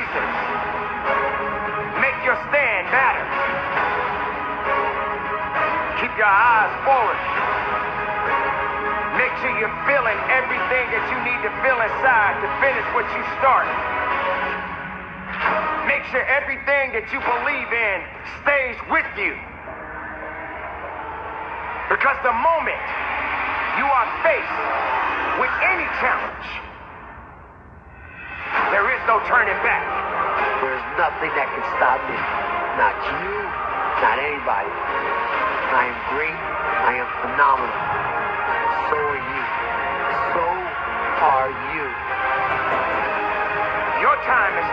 Jesus. Make your stand matter. Keep your eyes forward. Make sure you're feeling everything that you need to feel inside to finish what you started. Make sure everything that you believe in stays with you. Because the moment you are faced with any challenge, there is no turning back. There's nothing that can stop me. Not you, not anybody. I am great. I am phenomenal. So are you. So are you. Your time is